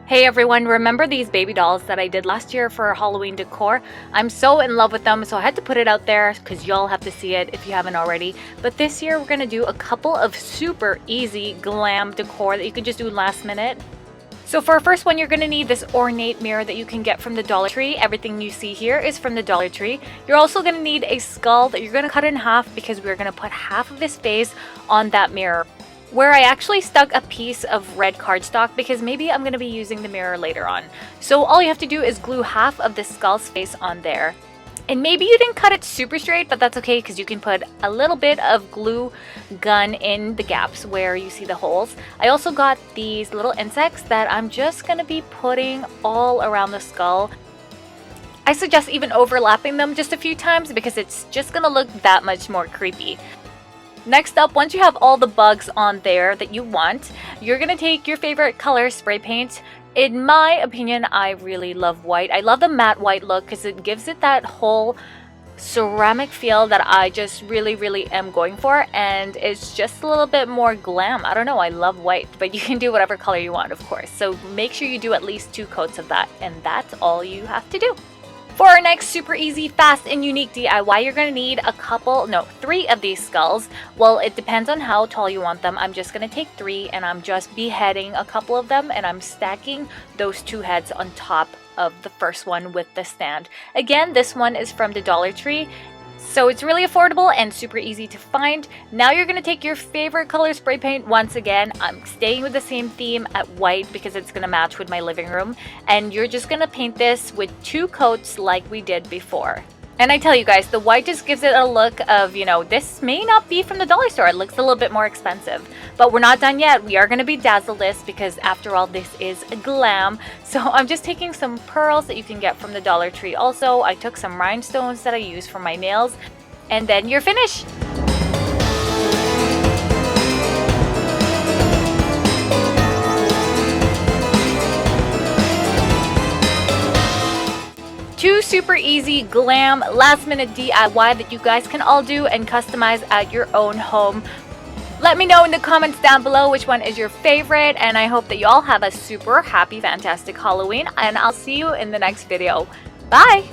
Hey everyone, remember these baby dolls that I did last year for Halloween decor? I'm so in love with them, so I had to put it out there because y'all have to see it if you haven't already. But this year we're gonna do a couple of super easy glam decor that you can just do last minute. So for our first one, you're going to need this ornate mirror that you can get from the Dollar Tree. Everything you see here is from the Dollar Tree. You're also going to need a skull that you're going to cut in half because we're going to put half of his face on that mirror, where I actually stuck a piece of red cardstock because maybe I'm going to be using the mirror later on. So all you have to do is glue half of the skull's face on there. And maybe you didn't cut it super straight, but that's okay because you can put a little bit of glue gun in the gaps where you see the holes. I also got these little insects that I'm just going to be putting all around the skull. I suggest even overlapping them just a few times because it's just going to look that much more creepy. Next up, once you have all the bugs on there that you want, you're going to take your favorite color spray paint. In my opinion, I really love white. I love the matte white look because it gives it that whole ceramic feel that I just really am going for, and it's just a little bit more glam. I don't know, I love white, but you can do whatever color you want, of course. So make sure you do at least 2 coats of that, and that's all you have to do. For our next super easy, fast, and unique DIY, you're going to need 3 of these skulls. Well, it depends on how tall you want them. I'm just going to take 3 and I'm just beheading a couple of them and I'm stacking those 2 heads on top of the first one with the stand. Again, this one is from the Dollar Tree. So it's really affordable and super easy to find. Now you're going to take your favorite color spray paint once again. I'm staying with the same theme at white because it's going to match with my living room. And you're just going to paint this with 2 coats like we did before. And I tell you guys, the white just gives it a look of, this may not be from the dollar store. It looks a little bit more expensive. But we're not done yet. We are going to bedazzle this because after all, this is glam. So I'm just taking some pearls that you can get from the Dollar Tree. Also, I took some rhinestones that I use for my nails. And then you're finished. Two super easy glam last minute DIY that you guys can all do and customize at your own home. Let me know in the comments down below which one is your favorite, and I hope that you all have a super happy, fantastic Halloween, and I'll see you in the next video. Bye!